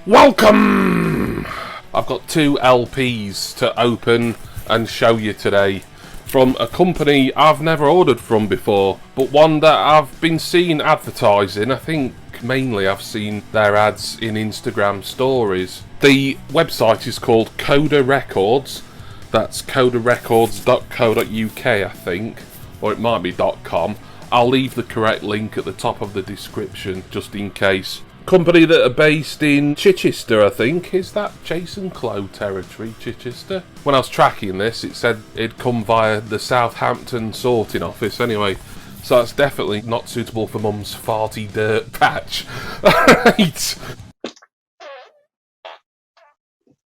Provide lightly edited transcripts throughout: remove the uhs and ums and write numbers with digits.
Welcome! I've got two LPs to open and show you today from a company I've never ordered from before, but one that I've been seeing advertising. I think mainly I've seen their ads in Instagram stories. The website is called Coda Records. That's codarecords.co.uk, I think, or it might be .com. I'll leave the correct link at the top of the description just in case. Company that are based in Chichester, I think. Is that Jason Clough territory, Chichester? When I was tracking this, it said it'd come via the Southampton sorting office anyway. So that's definitely not suitable for Mum's farty dirt patch. Right.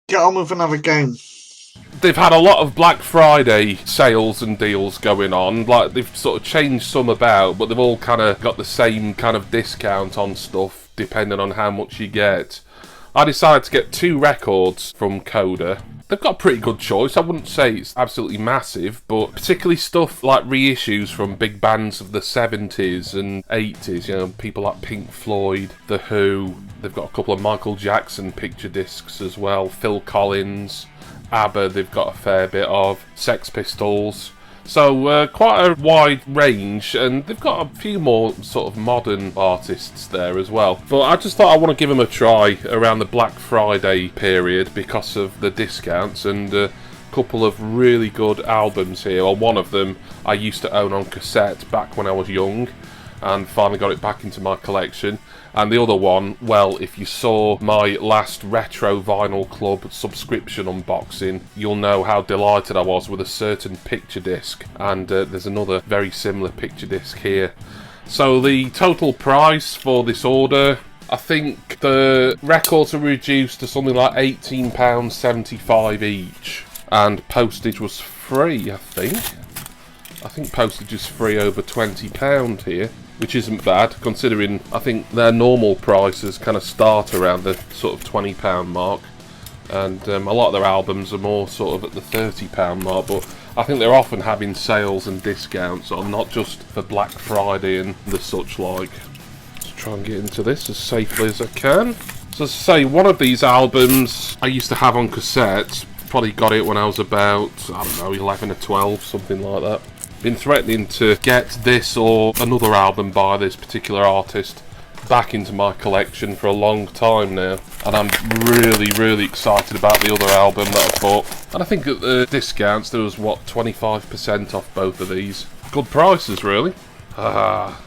Get on with another game. They've had a lot of Black Friday sales and deals going on. Like, they've sort of changed some about, but they've all kind of got the same kind of discount on stuff, depending on how much you get. I decided to get two records from Coda. They've got a pretty good choice. I wouldn't say it's absolutely massive, but particularly stuff like reissues from big bands of the 70s and 80s, you know, people like Pink Floyd, The Who. They've got a couple of Michael Jackson picture discs as well, Phil Collins, ABBA they've got a fair bit of, Sex Pistols. So quite a wide range, and they've got a few more sort of modern artists there as well. But I just thought I want to give them a try around the Black Friday period because of the discounts, and a couple of really good albums here. Well, one of them I used to own on cassette back when I was young, and finally got it back into my collection. And the other one, well, if you saw my last Retro Vinyl Club subscription unboxing, you'll know how delighted I was with a certain picture disc. And there's another very similar picture disc here. So the total price for this order, I think the records are reduced to something like £18.75 each. And postage was free, I think. I think postage is free over £20 here, which isn't bad, considering I think their normal prices kind of start around the sort of £20 mark, and a lot of their albums are more sort of at the £30 mark, but I think they're often having sales and discounts on, not just for Black Friday and the such like. Let's try and get into this as safely as I can. So as I say, one of these albums I used to have on cassette, probably got it when I was about, I don't know, 11 or 12, something like that. Been threatening to get this or another album by this particular artist back into my collection for a long time now, and I'm really excited about the other album that I bought. And I think at the discounts there was, what, 25% off both of these. Good prices, really. Ah,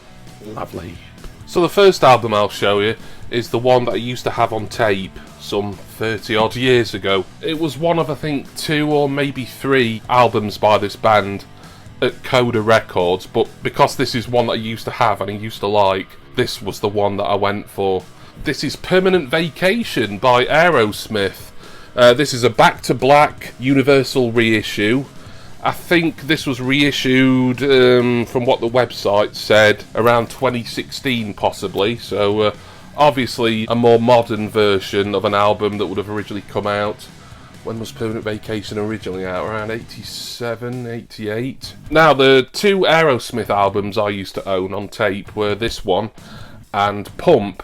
lovely. So the first album I'll show you is the one that I used to have on tape some 30 odd years ago. It was one of, I think, 2 or maybe 3 albums by this band at Coda Records, but because this is one that I used to have and I used to like, this was the one that I went for. This is Permanent Vacation by Aerosmith. This is a Back to Black Universal reissue. I think this was reissued, from what the website said, around 2016 possibly, so obviously a more modern version of an album that would have originally come out. When was Permanent Vacation originally out? Around 87, 88. Now, the 2 Aerosmith albums I used to own on tape were this one and Pump.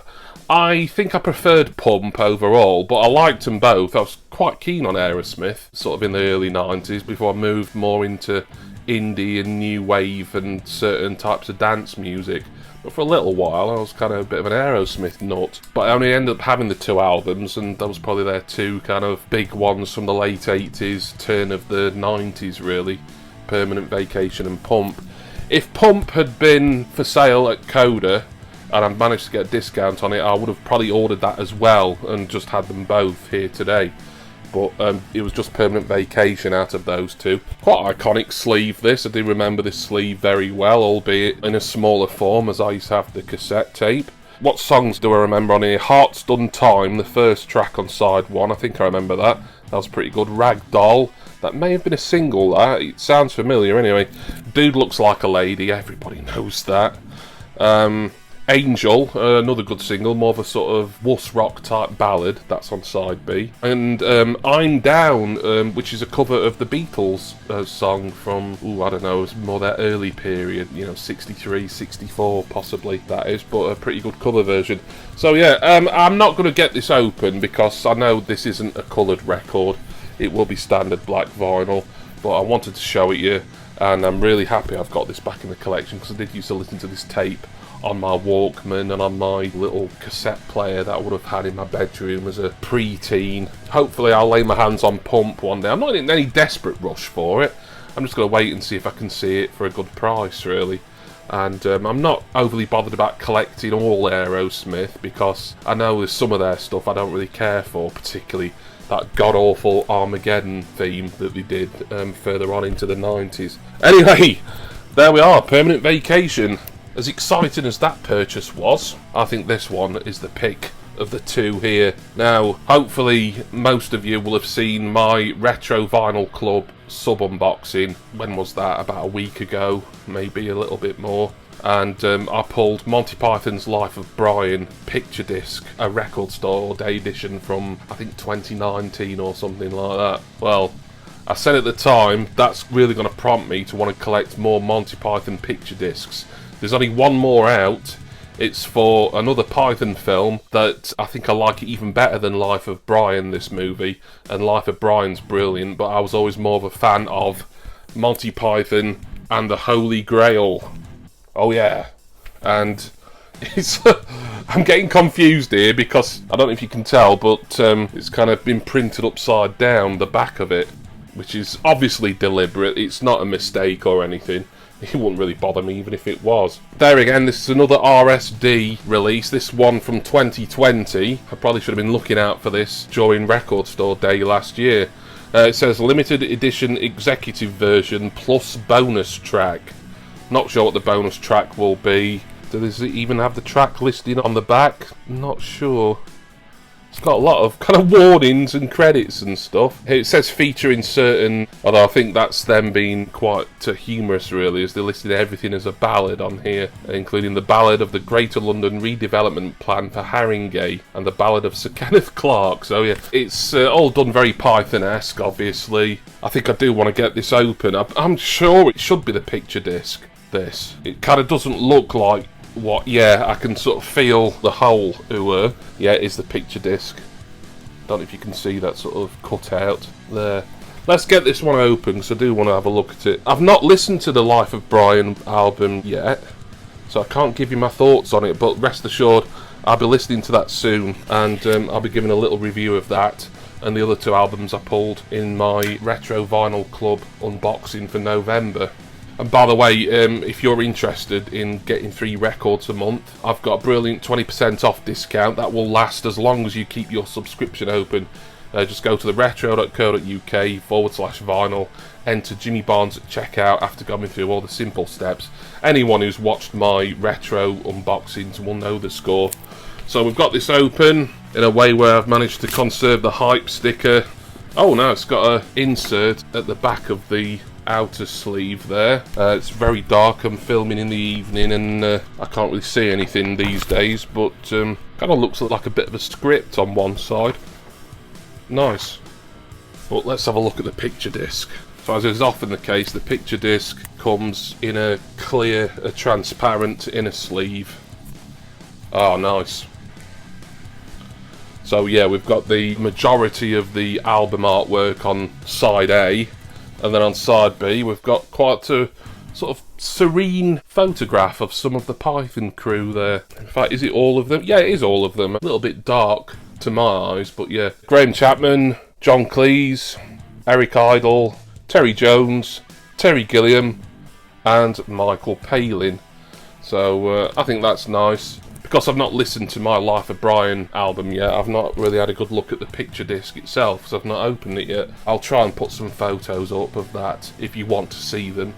I think I preferred Pump overall, but I liked them both. I was quite keen on Aerosmith, sort of in the early 90s, before I moved more into indie and new wave and certain types of dance music. But for a little while I was kind of a bit of an Aerosmith nut. But I only ended up having the 2 albums, and that was probably their 2 kind of big ones from the late 80s, turn of the 90s really. Permanent Vacation and Pump. If Pump had been for sale at Coda and I'd managed to get a discount on it, I would have probably ordered that as well and just had them both here today. But it was just Permanent Vacation out of those 2. Quite iconic sleeve this. I do remember this sleeve very well, albeit in a smaller form, as I used to have the cassette tape. What songs do I remember on here? Heart's Done Time, the first track on side 1. I think I remember that. That was pretty good. Ragdoll. That may have been a single, that. It sounds familiar anyway. Dude Looks Like a Lady. Everybody knows that. Angel, another good single, more of a sort of wuss rock type ballad, that's on side B. And I'm Down, which is a cover of the Beatles song from, I don't know, it's more their early period, 63, 64 possibly, that is, but a pretty good cover version. So yeah, I'm not going to get this open because I know this isn't a coloured record. It will be standard black vinyl, but I wanted to show it you, and I'm really happy I've got this back in the collection because I did used to listen to this tape on my Walkman and on my little cassette player that I would have had in my bedroom as a pre-teen. Hopefully I'll lay my hands on Pump one day. I'm not in any desperate rush for it. I'm just going to wait and see if I can see it for a good price, really. And I'm not overly bothered about collecting all Aerosmith because I know there's some of their stuff I don't really care for, particularly that god-awful Armageddon theme that they did further on into the 90s. Anyway, there we are, Permanent Vacation. As exciting as that purchase was, I think this one is the pick of the two here. Now, hopefully most of you will have seen my Retro Vinyl Club sub-unboxing. When was that? About a week ago, maybe a little bit more. And I pulled Monty Python's Life of Brian picture disc, a record store day edition from, I think, 2019 or something like that. Well, I said at the time, that's really going to prompt me to want to collect more Monty Python picture discs. There's only one more out. It's for another Python film that I think I like it even better than Life of Brian, this movie. And Life of Brian's brilliant, but I was always more of a fan of Monty Python and the Holy Grail. Oh yeah. And it's I'm getting confused here because I don't know if you can tell, but it's kind of been printed upside down, the back of it, which is obviously deliberate. It's not a mistake or anything. It wouldn't really bother me even if it was. There again, this is another RSD release, this one from 2020. I probably should have been looking out for this during Record Store Day last year. It says limited edition executive version plus bonus track. Not sure what the bonus track will be. Does it even have the track listing on the back? Not sure. It's got a lot of kind of warnings and credits and stuff. It says featuring certain, although I think that's them being quite humorous really, as they listed everything as a ballad on here, including the ballad of the Greater London redevelopment plan for Haringey and the ballad of Sir Kenneth Clark. So yeah, it's all done very Python-esque, obviously. I think I do want to get this open. I'm sure it should be the picture disc, this. It kind of doesn't look like what, yeah, I can sort of feel the whole yeah, it is the picture disc. Don't know if you can see that sort of cut out there. Let's get this one open because I do want to have a look at it. I've not listened to the Life of Brian album yet, so I can't give you my thoughts on it, but rest assured I'll be listening to that soon, and I'll be giving a little review of that and the other two albums I pulled in my Retro Vinyl Club unboxing for November. And by the way, if you're interested in getting 3 records a month, I've got a brilliant 20% off discount that will last as long as you keep your subscription open. Just go to the retro.co.uk/vinyl, enter Jimmy Barnes at checkout after going through all the simple steps. Anyone who's watched my retro unboxings will know the score. So we've got this open in a way where I've managed to conserve the hype sticker. Oh no, it's got an insert at the back of the outer sleeve there. It's very dark. I'm filming in the evening and I can't really see anything these days, but kind of looks like a bit of a script on one side. Nice. But let's have a look at the picture disc. So as is often the case, the picture disc comes in a clear, a transparent inner sleeve. Oh, nice. So yeah, we've got the majority of the album artwork on side A, and then on side B we've got quite a sort of serene photograph of some of the Python crew there. In fact, is it all of them? Yeah, it is all of them. A little bit dark to my eyes, but yeah. Graham Chapman, John Cleese, Eric Idle, Terry Jones, Terry Gilliam and Michael Palin. So I think that's nice. Because I've not listened to my Life of Brian album yet, I've not really had a good look at the picture disc itself, because I've not opened it yet. I'll try and put some photos up of that, if you want to see them,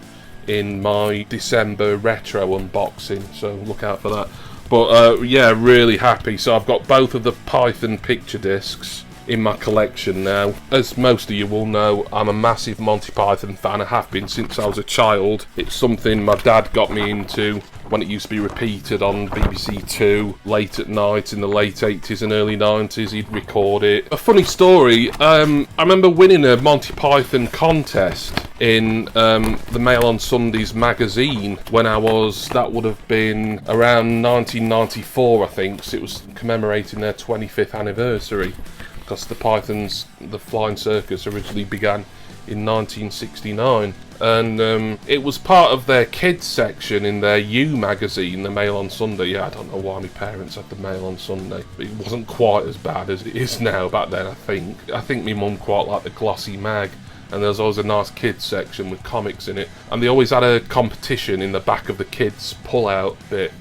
in my December retro unboxing, so look out for that. But yeah, really happy. So I've got both of the Python picture discs, in my collection now. As most of you will know, I'm a massive Monty Python fan. I have been since I was a child. It's something my dad got me into when it used to be repeated on BBC Two late at night in the late 80s and early 90s. He'd record it. A funny story, I remember winning a Monty Python contest in the Mail on Sundays magazine when that would have been around 1994, I think. So it was commemorating their 25th anniversary, because the Pythons, the Flying Circus, originally began in 1969, and it was part of their kids section in their You magazine, the Mail on Sunday. Yeah, I don't know why my parents had the Mail on Sunday. It wasn't quite as bad as it is now back then, I think. I think my mum quite liked the glossy mag, and there's always a nice kids section with comics in it, and they always had a competition in the back of the kids pull-out bit,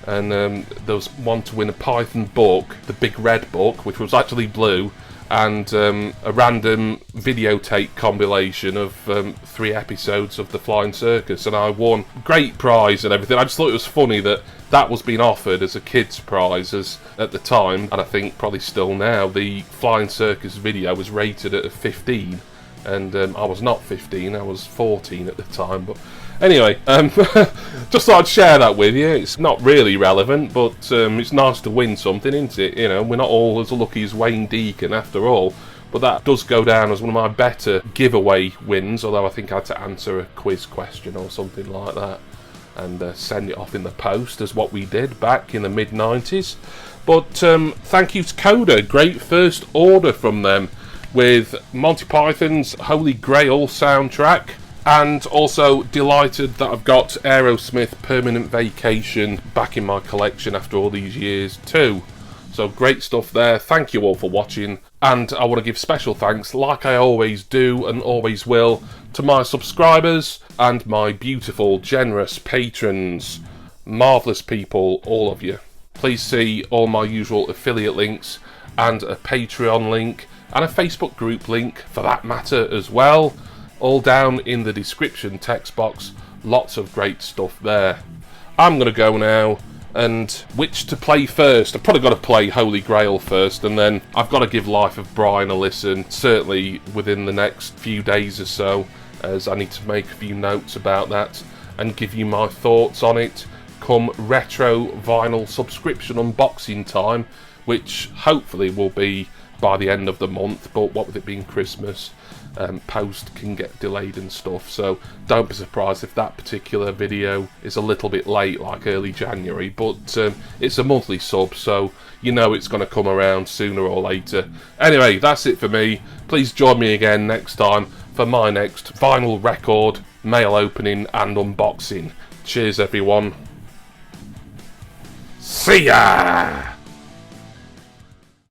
and there was one to win a Python book, the Big Red book, which was actually blue, and a random videotape compilation of 3 episodes of the Flying Circus, and I won. Great prize and everything. I just thought it was funny that was being offered as a kid's prize at the time, and I think probably still now. The Flying Circus video was rated at a 15, and I was not 15, I was 14 at the time, but anyway, just thought I'd share that with you. It's not really relevant, but it's nice to win something, isn't it? You know, we're not all as lucky as Wayne Deacon after all, but that does go down as one of my better giveaway wins, although I think I had to answer a quiz question or something like that and send it off in the post, as what we did back in the mid-90s. But thank you to Coda, great first order from them, with Monty Python's Holy Grail soundtrack, and also delighted that I've got Aerosmith Permanent Vacation back in my collection after all these years too. So great stuff there. Thank you all for watching, and I want to give special thanks, like I always do and always will, to my subscribers and my beautiful, generous patrons. Marvellous people, all of you. Please see all my usual affiliate links and a Patreon link and a Facebook group link for that matter as well, all down in the description text box. Lots of great stuff there. I'm going to go now, and which to play first? I've probably got to play Holy Grail first, and then I've got to give Life of Brian a listen, certainly within the next few days or so, as I need to make a few notes about that and give you my thoughts on it come retro vinyl subscription unboxing time, which hopefully will be by the end of the month, but what with it being Christmas, post can get delayed and stuff, so don't be surprised if that particular video is a little bit late, like early January, but it's a monthly sub, so you know it's going to come around sooner or later. Anyway, that's it for me. Please join me again next time for my next vinyl record mail opening and unboxing. Cheers everyone. See ya!